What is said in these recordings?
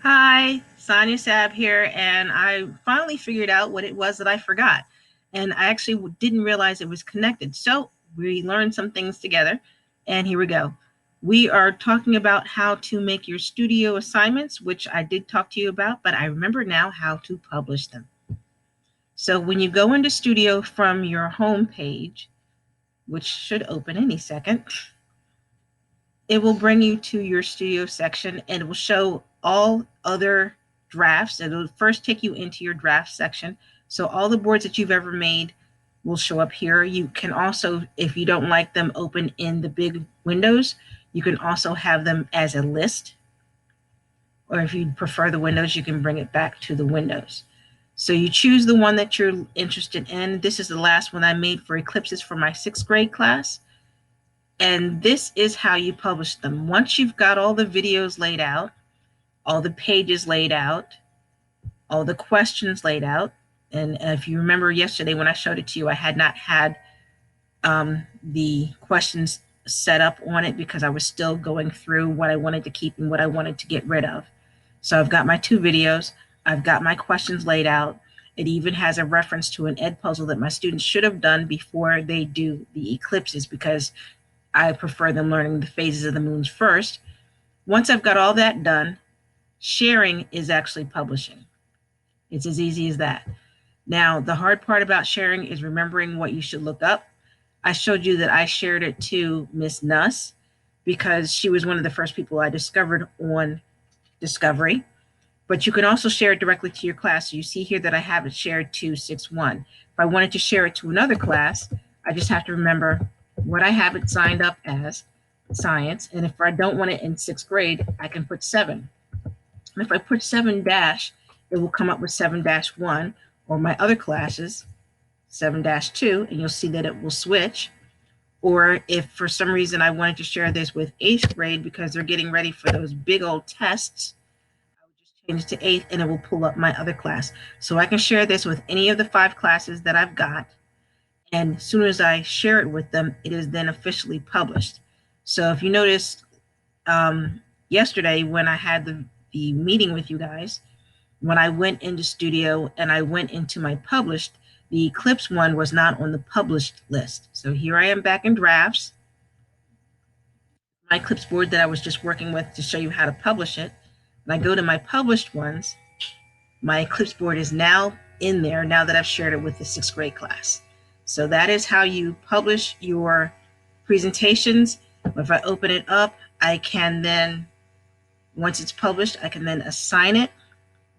Hi, Sonia Sab here, and I finally figured out what it was that I forgot. And I actually didn't realize it was connected. So we learned some things together, and here we go. We are talking about how to make your studio assignments, which I did talk to you about, but I remember now how to publish them. So when you go into Studio from your home page, which should open any second, it will bring you to your studio section and it will show all other drafts. It'll first take you into your draft section. So all the boards that you've ever made will show up here. You can also, if you don't like them open in the big windows, you can also have them as a list. Or if you prefer the windows, you can bring it back to the windows. So you choose the one that you're interested in. This is the last one I made for eclipses for my 6th grade class. And this is how you publish them. Once you've got all the videos laid out, all the pages laid out, all the questions laid out, and if you remember yesterday when I showed it to you, I had not had the questions set up on it because I was still going through what I wanted to keep and what I wanted to get rid of. So I've got my 2 videos, I've got my questions laid out. It even has a reference to an Edpuzzle that my students should have done before they do the eclipses because I prefer them learning the phases of the moons first. Once I've got all that done, sharing is actually publishing. It's as easy as that. Now, the hard part about sharing is remembering what you should look up. I showed you that I shared it to Miss Nuss because she was one of the first people I discovered on Discovery. But you can also share it directly to your class. So you see here that I have it shared to 6-1. If I wanted to share it to another class, I just have to remember what I have it signed up as, science. And if I don't want it in 6th grade, I can put 7. And if I put 7 dash, it will come up with 7-1, or my other classes, 7-2, and you'll see that it will switch. Or if for some reason I wanted to share this with 8th grade because they're getting ready for those big old tests, I would just change it to 8th and it will pull up my other class. So I can share this with any of the 5 classes that I've got. And as soon as I share it with them, it is then officially published. So if you notice, yesterday when I had the meeting with you guys, when I went into Studio and I went into my published, the Eclipse one was not on the published list. So here I am back in drafts, my Eclipse board that I was just working with to show you how to publish it. When I go to my published ones, my Eclipse board is now in there now that I've shared it with the 6th grade class. So that is how you publish your presentations. If I open it up, I can then, once it's published, I can then assign it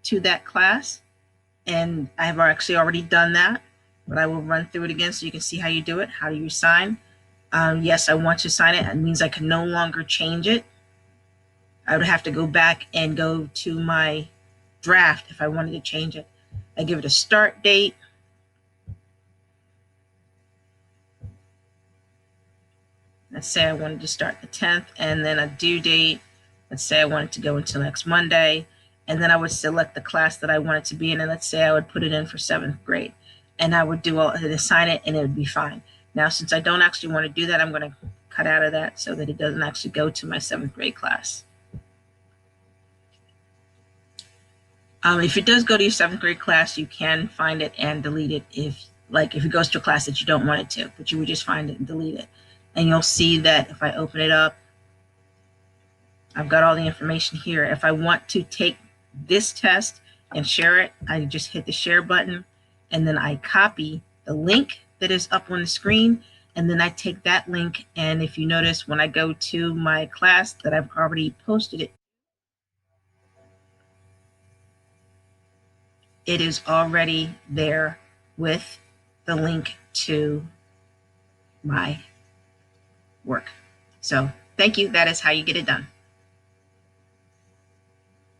to that class. And I've actually already done that, but I will run through it again so you can see how you do it. How do you assign? Yes, I want to assign it. It means I can no longer change it. I would have to go back and go to my draft if I wanted to change it. I give it a start date. Let's say I wanted to start the 10th, and then a due date. Let's say I wanted to go until next Monday, and then I would select the class that I wanted to be in, and let's say I would put it in for 7th grade, and I would assign it, and it would be fine. Now, since I don't actually want to do that, I'm going to cut out of that so that it doesn't actually go to my 7th grade class. If it does go to your 7th grade class, you can find it and delete it if it goes to a class that you don't want it to, but you would just find it and delete it. And you'll see that if I open it up, I've got all the information here. If I want to take this test and share it, I just hit the share button and then I copy the link that is up on the screen. And then I take that link. And if you notice, when I go to my class that I've already posted it, it is already there with the link to my work. So thank you. That is how you get it done.